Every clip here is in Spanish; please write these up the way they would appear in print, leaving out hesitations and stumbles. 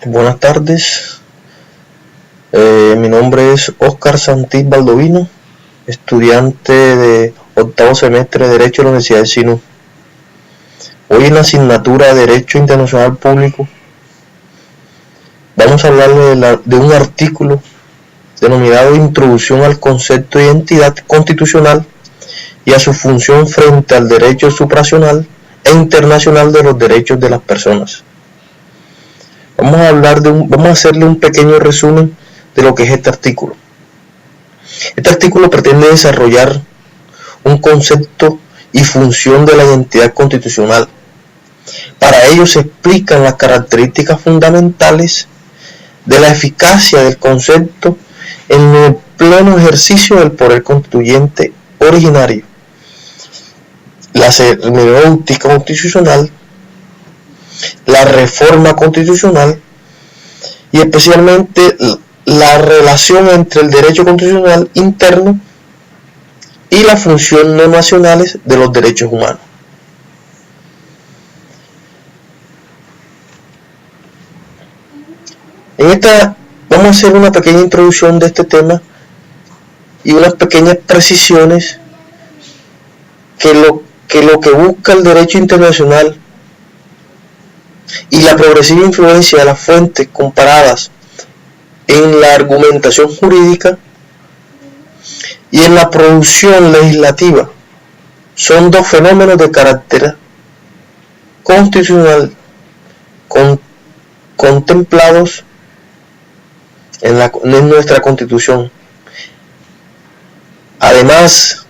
Buenas tardes, mi nombre es Óscar Santiz Baldovino, estudiante de octavo semestre de Derecho de la Universidad de Sinú. Hoy en la asignatura de Derecho Internacional Público vamos a hablarle de un artículo denominado Introducción al concepto de identidad constitucional y a su función frente al derecho supranacional e internacional de los derechos de las personas. Vamos a hacerle un pequeño resumen de lo que es este artículo. Este artículo pretende desarrollar un concepto y función de la identidad constitucional. Para ello se explican las características fundamentales de la eficacia del concepto en el pleno ejercicio del poder constituyente originario, la hermenéutica constitucional, la reforma constitucional y especialmente la relación entre el derecho constitucional interno y las funciones no nacionales de los derechos humanos. En esta vamos a hacer una pequeña introducción de este tema y unas pequeñas precisiones que lo que busca el derecho internacional y la progresiva influencia de las fuentes comparadas en la argumentación jurídica y en la producción legislativa son dos fenómenos de carácter constitucional contemplados en nuestra Constitución. Además,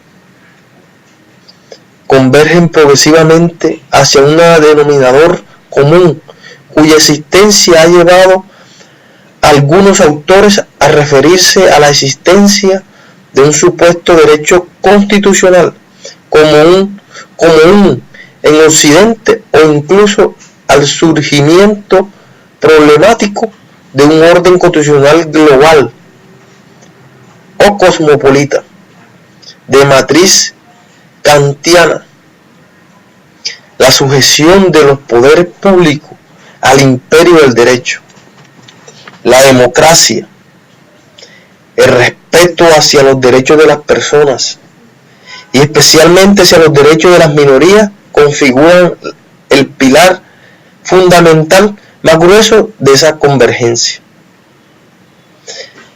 convergen progresivamente hacia un denominador común cuya existencia ha llevado a algunos autores a referirse a la existencia de un supuesto derecho constitucional común en Occidente, o incluso al surgimiento problemático de un orden constitucional global o cosmopolita de matriz kantiana. La sujeción de los poderes públicos al imperio del derecho, la democracia, el respeto hacia los derechos de las personas y especialmente hacia los derechos de las minorías configuran el pilar fundamental más grueso de esa convergencia.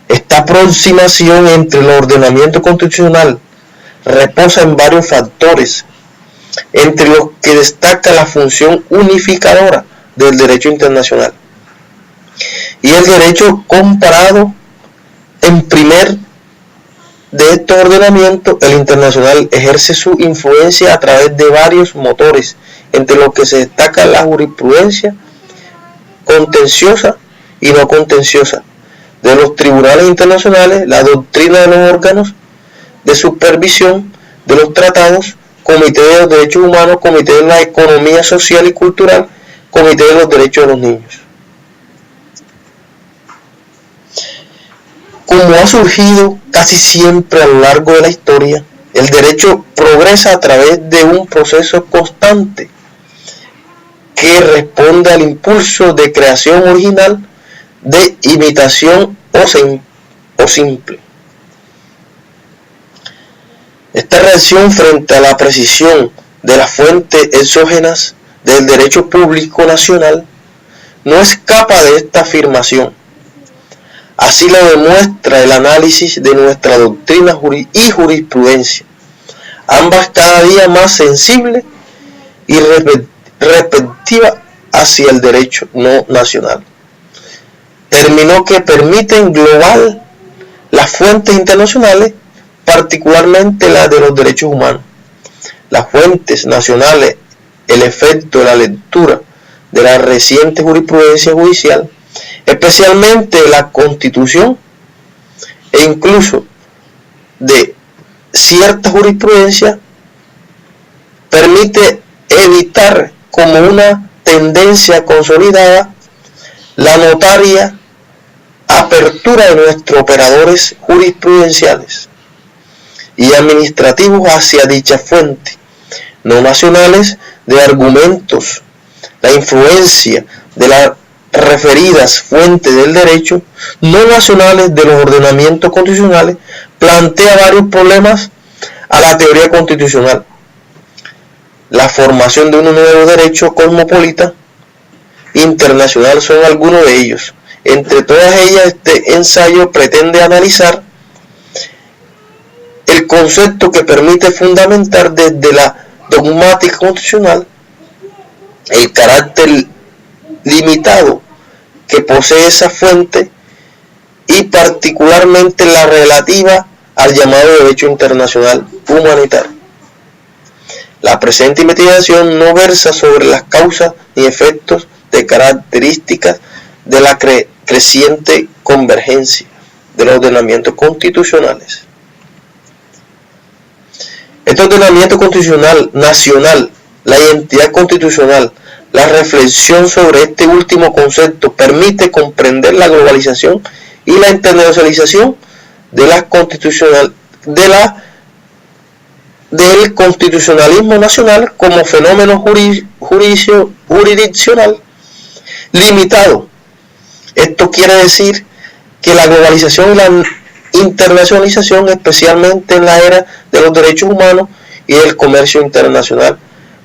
Esta aproximación entre el ordenamiento constitucional reposa en varios factores, entre los que destaca la función unificadora del derecho internacional y el derecho comparado. En primer de estos ordenamientos, el internacional ejerce su influencia a través de varios motores, entre los que se destaca la jurisprudencia contenciosa y no contenciosa de los tribunales internacionales, la doctrina de los órganos de supervisión de los tratados, Comité de los Derechos Humanos, Comité de la Economía Social y Cultural, Comité de los Derechos de los Niños. Como ha surgido casi siempre a lo largo de la historia, el derecho progresa a través de un proceso constante que responde al impulso de creación original, de imitación o simple. Esta reacción frente a la precisión de las fuentes exógenas del derecho público nacional no escapa de esta afirmación. Así lo demuestra el análisis de nuestra doctrina y jurisprudencia, ambas cada día más sensibles y respectivas hacia el derecho no nacional. Términos que permiten englobar las fuentes internacionales, particularmente las de los derechos humanos, las fuentes nacionales, el efecto de la lectura de la reciente jurisprudencia judicial, especialmente la Constitución, e incluso de cierta jurisprudencia, permite evitar como una tendencia consolidada la notoria apertura de nuestros operadores jurisprudenciales y administrativos hacia dicha fuente no nacionales de argumentos, la influencia de la referidas fuentes del derecho no nacionales de los ordenamientos constitucionales, plantea varios problemas a la teoría constitucional. La formación de un nuevo derecho cosmopolita internacional son algunos de ellos. Entre todas ellas, este ensayo pretende analizar el concepto que permite fundamentar desde la dogmática constitucional el carácter limitado que posee esa fuente y particularmente la relativa al llamado derecho internacional humanitario. La presente investigación no versa sobre las causas ni efectos de características de la creciente convergencia de los ordenamientos constitucionales. Este ordenamiento constitucional nacional, la identidad constitucional, la reflexión sobre este último concepto permite comprender la globalización y la internacionalización de del constitucionalismo nacional como fenómeno jurisdiccional limitado. Esto quiere decir que la globalización y la internacionalización, especialmente en la era de los derechos humanos y del comercio internacional,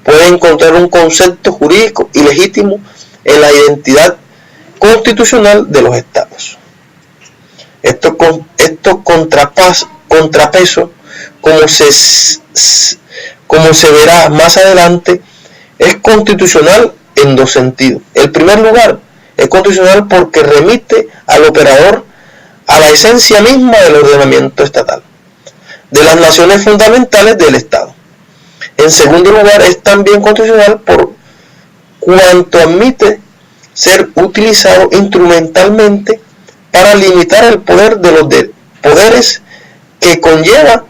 puede encontrar un concepto jurídico y legítimo en la identidad constitucional de los estados. Estos contrapesos, como se verá más adelante, es constitucional en dos sentidos. En primer lugar, es constitucional porque remite al operador a la esencia misma del ordenamiento estatal, de las naciones fundamentales del Estado. En segundo lugar, es también constitucional por cuanto admite ser utilizado instrumentalmente para limitar el poder de los poderes que conlleva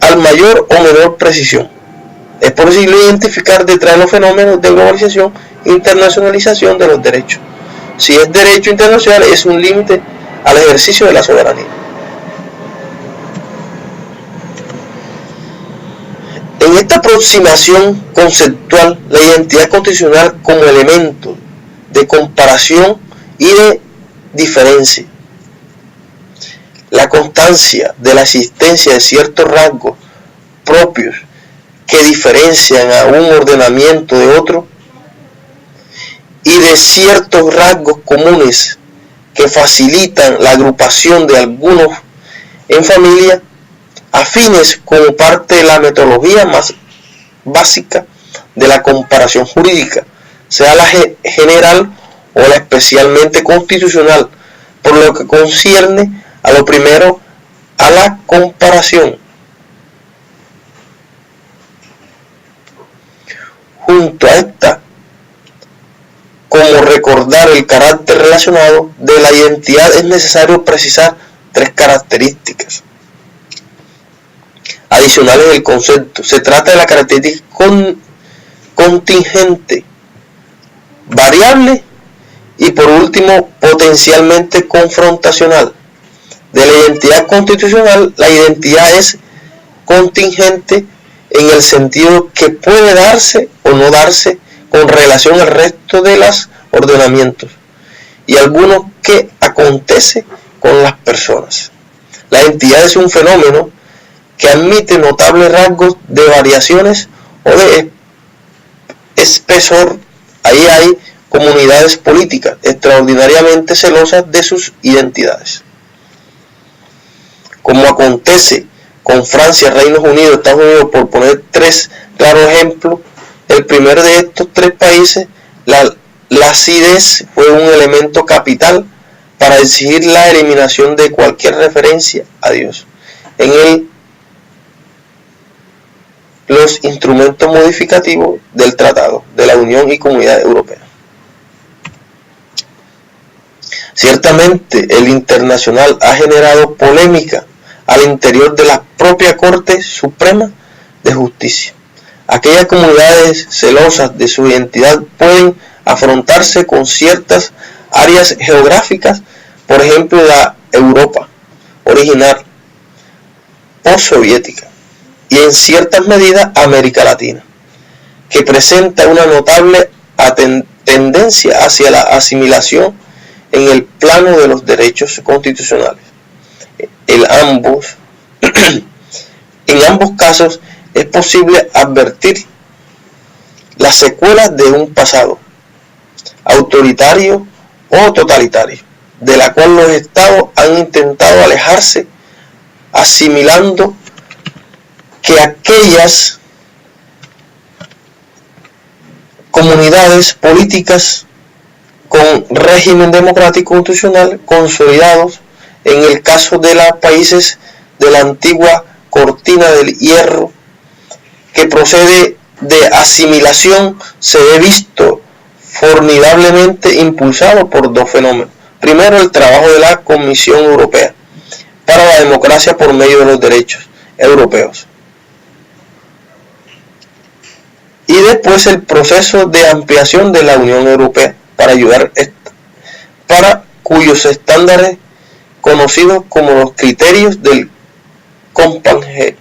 al mayor o menor precisión. Es posible identificar detrás de los fenómenos de globalización e internacionalización de los derechos. Si es derecho internacional, es un límite al ejercicio de la soberanía. En esta aproximación conceptual, la identidad constitucional como elemento de comparación y de diferencia, la constancia de la existencia de ciertos rasgos propios que diferencian a un ordenamiento de otro y de ciertos rasgos comunes que facilitan la agrupación de algunos en familia, afines como parte de la metodología más básica de la comparación jurídica, sea la general o la especialmente constitucional, por lo que concierne a lo primero, a la comparación. Junto a esta, como recordar el carácter relacionado de la identidad, es necesario precisar tres características adicionales del concepto. Se trata de la característica contingente, variable y por último potencialmente confrontacional. De la identidad constitucional, la identidad es contingente en el sentido que puede darse o no darse con relación al resto de los ordenamientos y algunos que acontece con las personas. La identidad es un fenómeno que admite notables rasgos de variaciones o de espesor. Ahí hay comunidades políticas extraordinariamente celosas de sus identidades, como acontece con Francia, Reino Unido, Estados Unidos, por poner tres claros ejemplos. El primero de estos tres países, la acidez fue un elemento capital para exigir la eliminación de cualquier referencia a Dios en los instrumentos modificativos del Tratado de la Unión y Comunidad Europea. Ciertamente, el internacional ha generado polémica al interior de la propia Corte Suprema de Justicia. Aquellas comunidades celosas de su identidad pueden afrontarse con ciertas áreas geográficas, por ejemplo la Europa original postsoviética y en ciertas medidas América Latina, que presenta una notable tendencia hacia la asimilación en el plano de los derechos constitucionales. En ambos casos es posible advertir las secuelas de un pasado autoritario o totalitario, de la cual los estados han intentado alejarse, asimilando que aquellas comunidades políticas con régimen democrático constitucional consolidados, en el caso de los países de la antigua cortina del hierro, que procede de asimilación, se ve visto formidablemente impulsado por dos fenómenos. Primero, el trabajo de la Comisión Europea para la democracia por medio de los derechos europeos. Y después el proceso de ampliación de la Unión Europea para cuyos estándares conocidos como los criterios del Copenhague.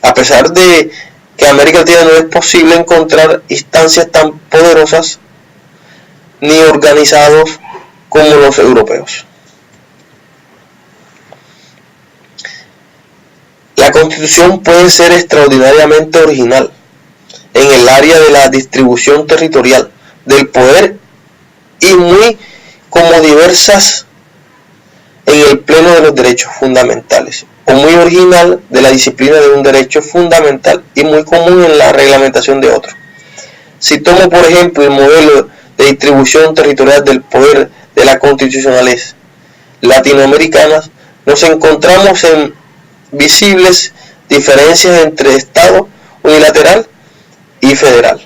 A pesar de que en América Latina no es posible encontrar instancias tan poderosas ni organizados como los europeos. La Constitución puede ser extraordinariamente original en el área de la distribución territorial del poder y muy como diversas en el pleno de los derechos fundamentales, o muy original de la disciplina de un derecho fundamental y muy común en la reglamentación de otro. Si tomo por ejemplo el modelo de distribución territorial del poder de las constitucionales latinoamericanas, nos encontramos en visibles diferencias entre Estado unilateral y federal.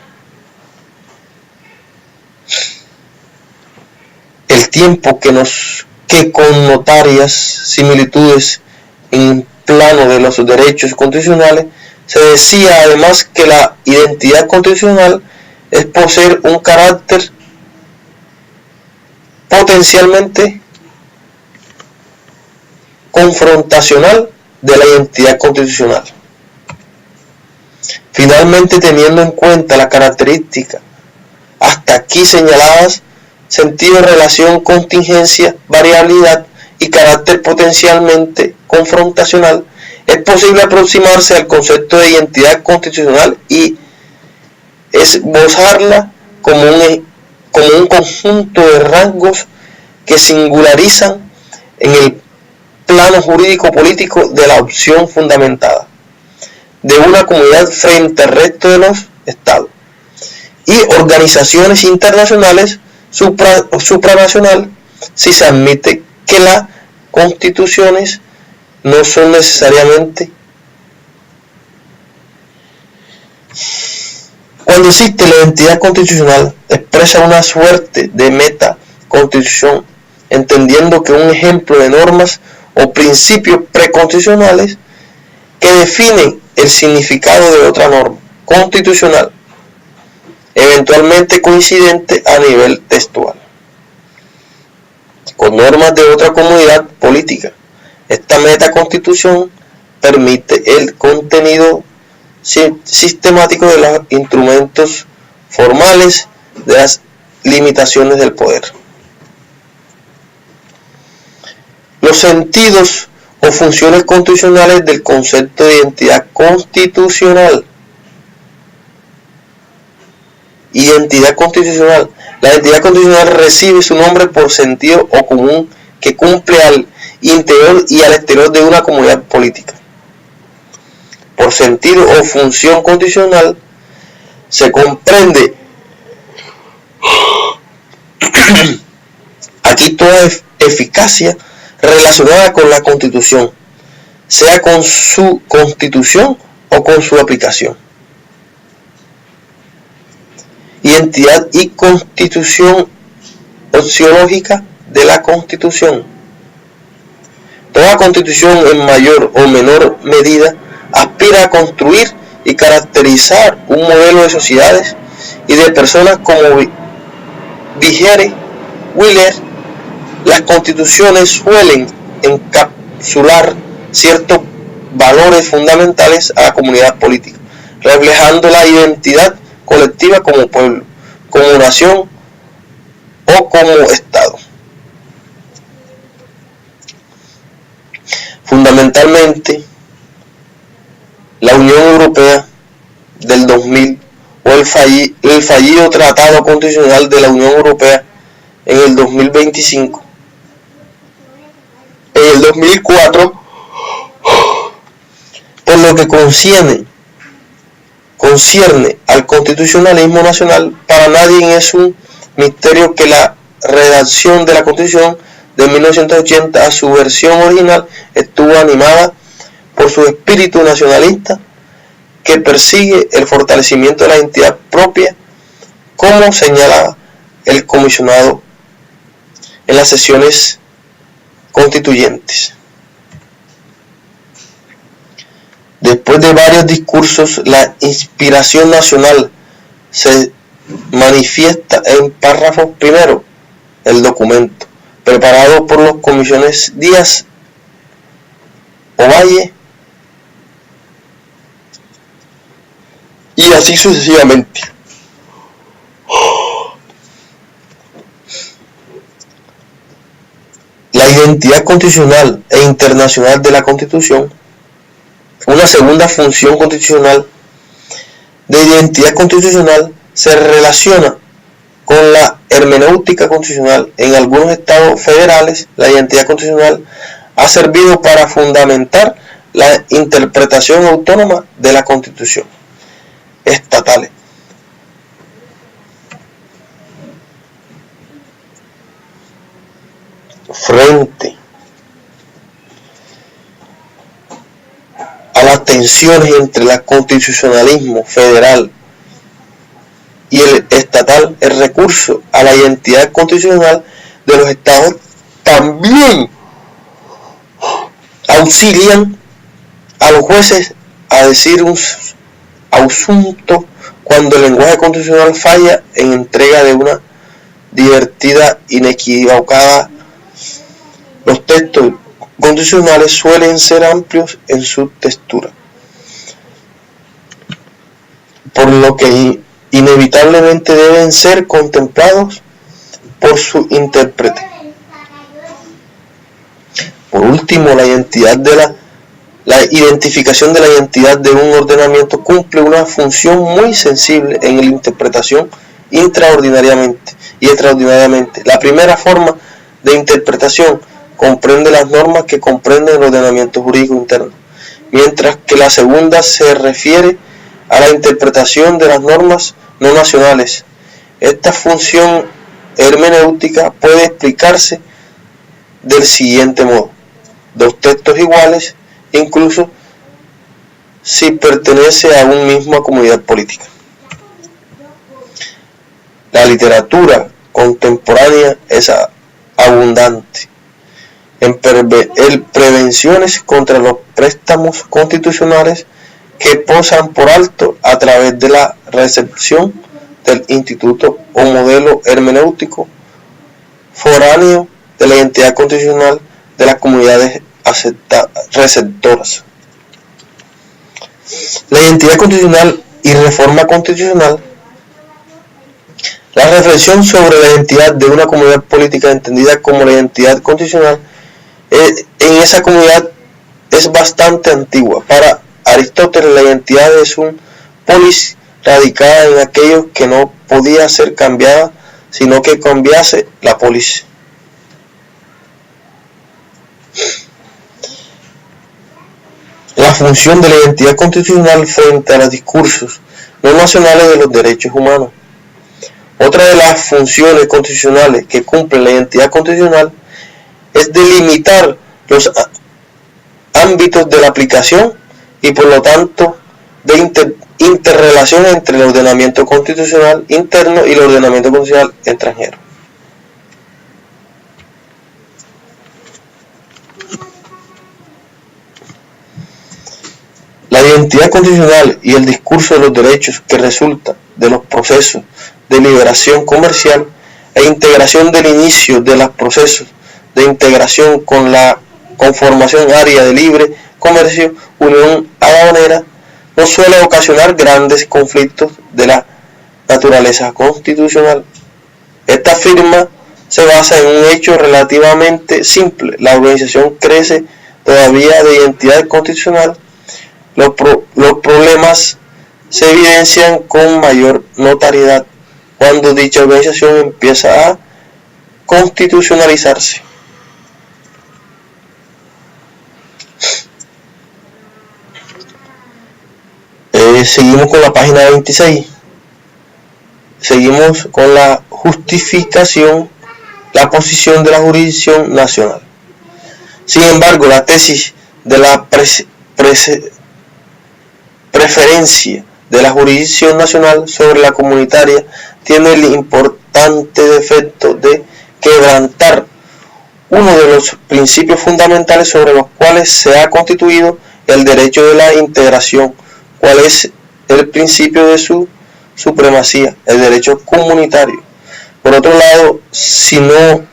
El tiempo que con notarias similitudes en plano de los derechos constitucionales, se decía además que la identidad constitucional es poseer un carácter potencialmente confrontacional de la identidad constitucional. Finalmente, teniendo en cuenta las características hasta aquí señaladas, sentido, relación, contingencia, variabilidad y carácter potencialmente confrontacional, es posible aproximarse al concepto de identidad constitucional y esbozarla como un conjunto de rasgos que singularizan en el plano jurídico-político de la opción fundamentada de una comunidad frente al resto de los estados y organizaciones internacionales supranacional, si se admite que las constituciones no son necesariamente. Cuando existe la identidad constitucional, expresa una suerte de meta-constitución, entendiendo que un ejemplo de normas o principios preconstitucionales que definen el significado de otra norma constitucional, eventualmente coincidente a nivel textual, con normas de otra comunidad política. Esta metaconstitución permite el contenido sistemático de los instrumentos formales de las limitaciones del poder. Los sentidos o funciones constitucionales del concepto de identidad constitucional. Identidad constitucional. La identidad constitucional recibe su nombre por sentido o común que cumple al interior y al exterior de una comunidad política. Por sentido o función constitucional se comprende aquí toda eficacia relacionada con la Constitución, sea con su constitución o con su aplicación. Identidad y constitución axiológica de la Constitución. Toda Constitución en mayor o menor medida aspira a construir y caracterizar un modelo de sociedades y de personas como dijere Wheeler. Las constituciones suelen encapsular ciertos valores fundamentales a la comunidad política, reflejando la identidad colectiva como pueblo, como nación o como Estado. Fundamentalmente, la Unión Europea del 2000 o el fallido Tratado Constitucional de la Unión Europea en el 2025. En el 2004, por lo que concierne al constitucionalismo nacional, para nadie es un misterio que la redacción de la Constitución de 1980 a su versión original estuvo animada por su espíritu nacionalista que persigue el fortalecimiento de la identidad propia, como señalaba el comisionado en las sesiones constituyentes. Después de varios discursos, la inspiración nacional se manifiesta en párrafo primero, el documento, preparado por los comisiones Díaz, Ovalle, y así sucesivamente. La identidad constitucional e internacional de la Constitución. Una segunda función constitucional de identidad constitucional se relaciona con la hermenéutica constitucional. En algunos estados federales, la identidad constitucional ha servido para fundamentar la interpretación autónoma de la Constitución estatales. Frente a las tensiones entre el constitucionalismo federal y el estatal, el recurso a la identidad constitucional de los estados también auxilian a los jueces a decir un asunto cuando el lenguaje constitucional falla en entrega de una divertida inequivocada. Los textos constitucionales suelen ser amplios en su textura, por lo que inevitablemente deben ser contemplados por su intérprete. Por último, la identificación de la identidad de un ordenamiento cumple una función muy sensible en la interpretación intraordinariamente y extraordinariamente. La primera forma de interpretación comprende las normas que comprenden el ordenamiento jurídico interno, mientras que la segunda se refiere a la interpretación de las normas no nacionales. Esta función hermenéutica puede explicarse del siguiente modo: dos textos iguales, incluso si pertenece a una misma comunidad política. La literatura contemporánea es abundante en prevenciones contra los préstamos constitucionales que pasan por alto a través de la recepción del instituto o modelo hermenéutico foráneo de la identidad constitucional de las comunidades receptoras. La identidad constitucional y reforma constitucional. La reflexión sobre la identidad de una comunidad política entendida como la identidad constitucional en esa comunidad es bastante antigua. Para Aristóteles, la identidad es un polis radicada en aquello que no podía ser cambiada, sino que cambiase la polis. La función de la identidad constitucional frente a los discursos no nacionales de los derechos humanos. Otra de las funciones constitucionales que cumple la identidad constitucional es delimitar los ámbitos de la aplicación y por lo tanto de interrelación entre el ordenamiento constitucional interno y el ordenamiento constitucional extranjero. La identidad constitucional y el discurso de los derechos que resulta de los procesos de liberación comercial e integración del inicio de los procesos de integración con la conformación área de libre comercio, unión aduanera, no suele ocasionar grandes conflictos de la naturaleza constitucional. Esta firma se basa en un hecho relativamente simple: la organización crece todavía de identidad constitucional. Los problemas se evidencian con mayor notariedad cuando dicha organización empieza a constitucionalizarse. Seguimos con la página 26. Seguimos con la justificación, la posición de la jurisdicción nacional. Sin embargo, la tesis de la preferencia de la jurisdicción nacional sobre la comunitaria tiene el importante defecto de quebrantar uno de los principios fundamentales sobre los cuales se ha constituido el derecho de la integración. ¿Cuál es el principio de su supremacía? El derecho comunitario. Por otro lado, si no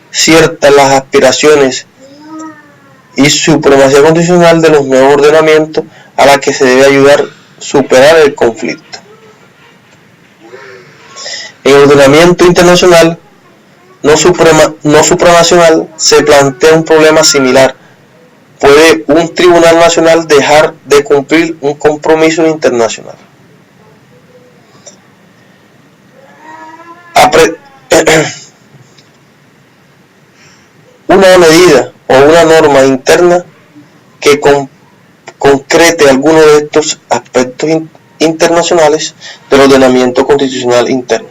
ciertas las aspiraciones y supremacía constitucional de los nuevos ordenamientos a la que se debe ayudar a superar el conflicto. En el ordenamiento internacional no supranacional se plantea un problema similar. ¿Puede un tribunal nacional dejar de cumplir un compromiso internacional? Una medida o una norma interna que concrete alguno de estos aspectos internacionales del ordenamiento constitucional interno.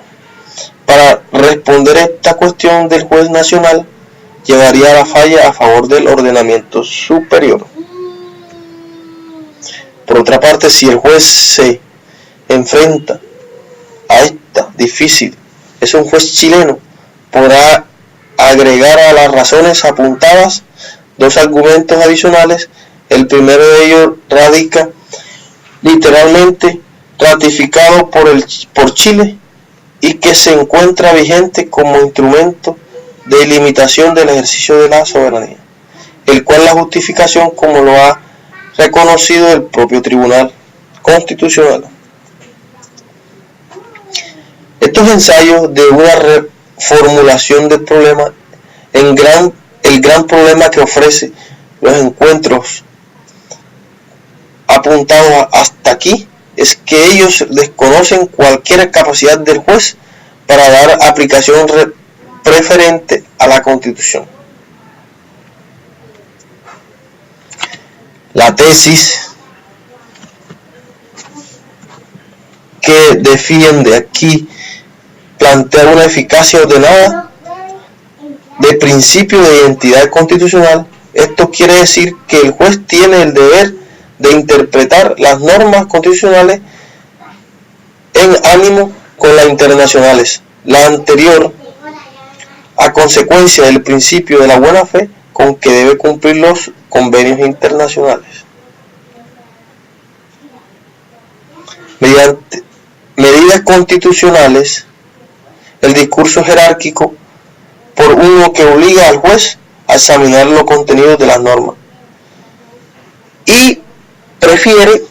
Para responder a esta cuestión, del juez nacional llevaría a la falla a favor del ordenamiento superior. Por otra parte, si el juez se enfrenta a esta difícil, es un juez chileno, podrá agregar a las razones apuntadas dos argumentos adicionales. El primero de ellos radica literalmente ratificado por Chile y que se encuentra vigente como instrumento de limitación del ejercicio de la soberanía, el cual la justificación, como lo ha reconocido el propio Tribunal Constitucional. Estos ensayos de una reformulación del problema, el gran problema que ofrece los encuentros apuntados hasta aquí, es que ellos desconocen cualquier capacidad del juez para dar aplicación preferente a la Constitución. La tesis que defiende aquí plantea una eficacia ordenada de principio de identidad constitucional. Esto quiere decir que el juez tiene el deber de interpretar las normas constitucionales en ánimo con las internacionales. La anterior, a consecuencia del principio de la buena fe con que debe cumplir los convenios internacionales. Mediante medidas constitucionales, el discurso jerárquico por uno que obliga al juez a examinar los contenidos de las normas y prefiere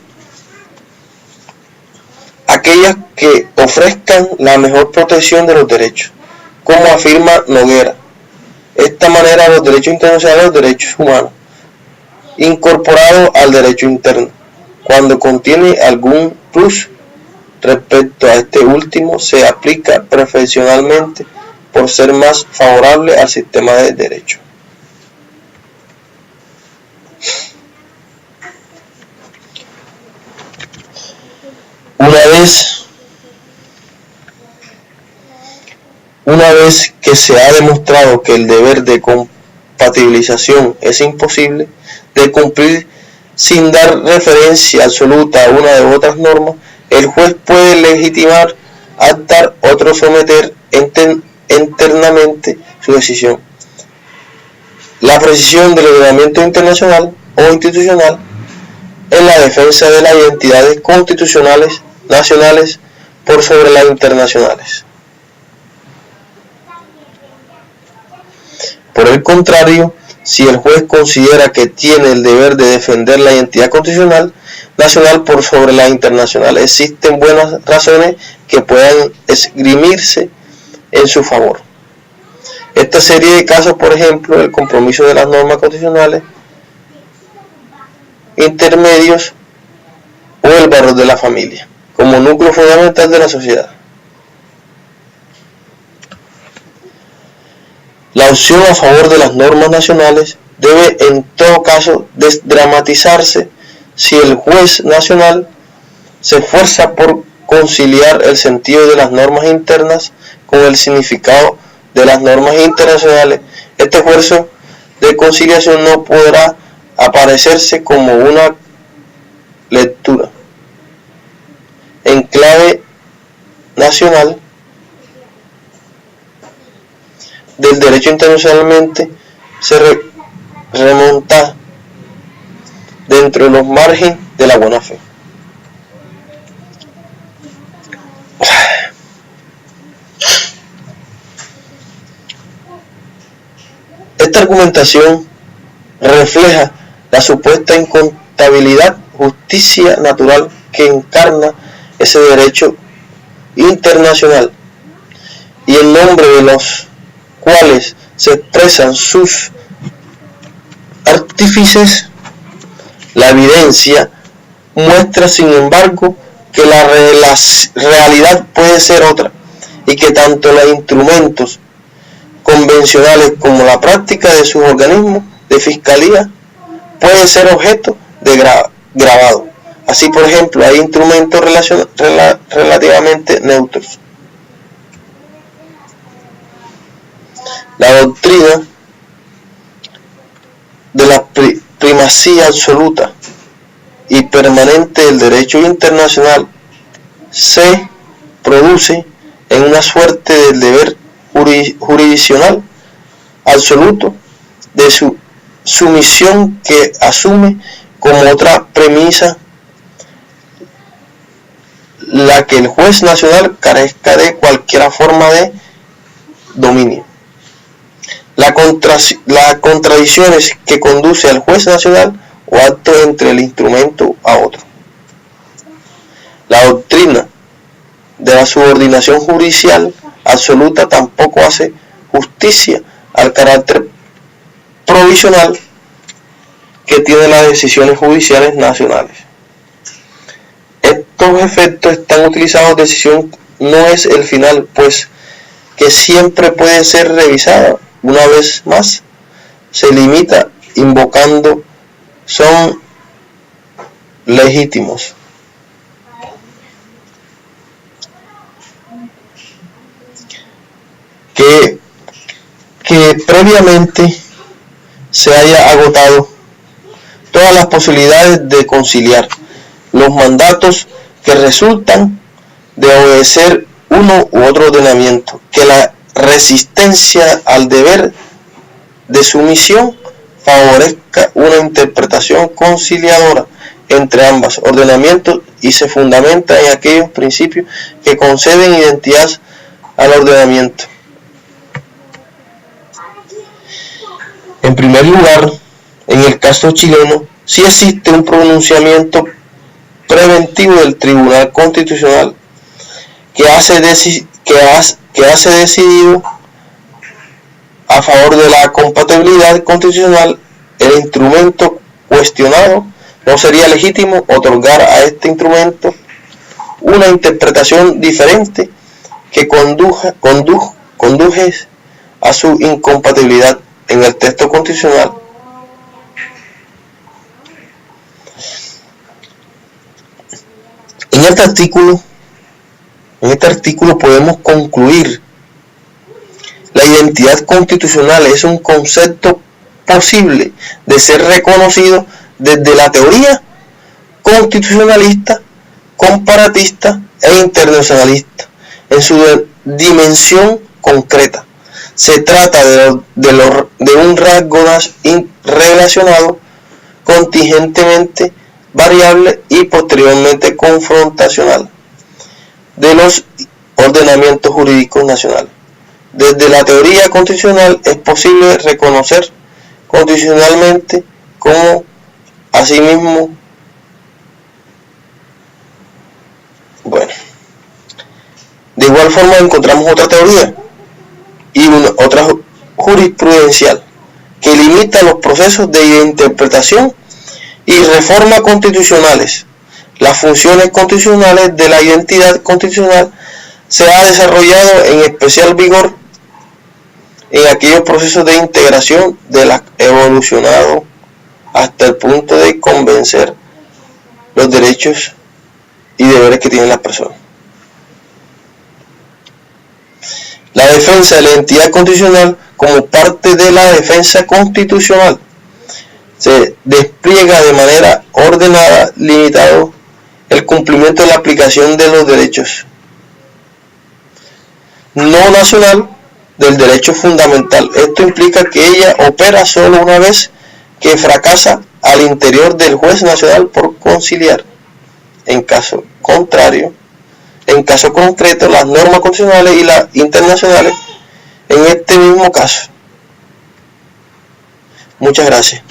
aquellas que ofrezcan la mejor protección de los derechos, como afirma Noguera. Esta manera, los derechos internacionales, los derechos humanos, incorporados al derecho interno, cuando contiene algún plus respecto a este último, se aplica preferencialmente por ser más favorable al sistema de derecho. Una vez que se ha demostrado que el deber de compatibilización es imposible de cumplir sin dar referencia absoluta a una de otras normas, el juez puede legitimar, adaptar o someter internamente su decisión. La precisión del ordenamiento internacional o institucional en la defensa de las identidades constitucionales nacionales por sobre las internacionales. Por el contrario, si el juez considera que tiene el deber de defender la identidad constitucional nacional por sobre la internacional, existen buenas razones que puedan esgrimirse en su favor. Esta serie de casos, por ejemplo, el compromiso de las normas constitucionales intermedios o el valor de la familia como núcleo fundamental de la sociedad. La opción a favor de las normas nacionales debe en todo caso desdramatizarse si el juez nacional se esfuerza por conciliar el sentido de las normas internas con el significado de las normas internacionales. Este esfuerzo de conciliación no podrá aparecerse como una lectura en clave nacional del derecho internacionalmente se remonta dentro de los márgenes de la buena fe. Esta argumentación refleja la supuesta incontabilidad justicia natural que encarna ese derecho internacional y en nombre de los cuales se expresan sus artífices. La evidencia muestra, sin embargo, que la realidad puede ser otra y que tanto los instrumentos convencionales como la práctica de sus organismos de fiscalía puede ser objeto de grabado. Así, por ejemplo, hay instrumentos relativamente neutros. La doctrina de la primacía absoluta y permanente del derecho internacional se produce en una suerte del deber jurisdiccional absoluto de su sumisión que asume como otra premisa la que el juez nacional carezca de cualquier forma de dominio. Las contradicciones que conduce al juez nacional o acto entre el instrumento a otro. La doctrina de la subordinación judicial absoluta tampoco hace justicia al carácter provisional que tienen las decisiones judiciales nacionales. Estos efectos están utilizados, decisión no es el final, pues que siempre puede ser revisada. Una vez más, se limita invocando son legítimos. Que previamente se haya agotado todas las posibilidades de conciliar los mandatos que resultan de obedecer uno u otro ordenamiento, que la resistencia al deber de sumisión favorezca una interpretación conciliadora entre ambos ordenamientos y se fundamenta en aquellos principios que conceden identidad al ordenamiento. En primer lugar, en el caso chileno, sí existe un pronunciamiento preventivo del Tribunal Constitucional que hace decidido a favor de la compatibilidad constitucional. El instrumento cuestionado no sería legítimo otorgar a este instrumento una interpretación diferente que conduje a su incompatibilidad en el texto constitucional. En este artículo podemos concluir: la identidad constitucional es un concepto posible de ser reconocido desde la teoría constitucionalista, comparatista e internacionalista en su dimensión concreta. Se trata de un rasgo relacionado, contingentemente variable y posteriormente confrontacional de los ordenamientos jurídicos nacionales. Desde la teoría constitucional es posible reconocer constitucionalmente como De igual forma encontramos otra teoría y otra jurisprudencial que limita los procesos de interpretación y reforma constitucionales. Las funciones constitucionales de la identidad constitucional se ha desarrollado en especial vigor en aquellos procesos de integración de la evolucionado hasta el punto de convencer los derechos y deberes que tienen las personas. La defensa de la identidad constitucional como parte de la defensa constitucional se despliega de manera ordenada, limitando el cumplimiento de la aplicación de los derechos no nacional del derecho fundamental. Esto implica que ella opera solo una vez que fracasa al interior del juez nacional por conciliar. En caso concreto, las normas constitucionales y las internacionales en este mismo caso. Muchas gracias.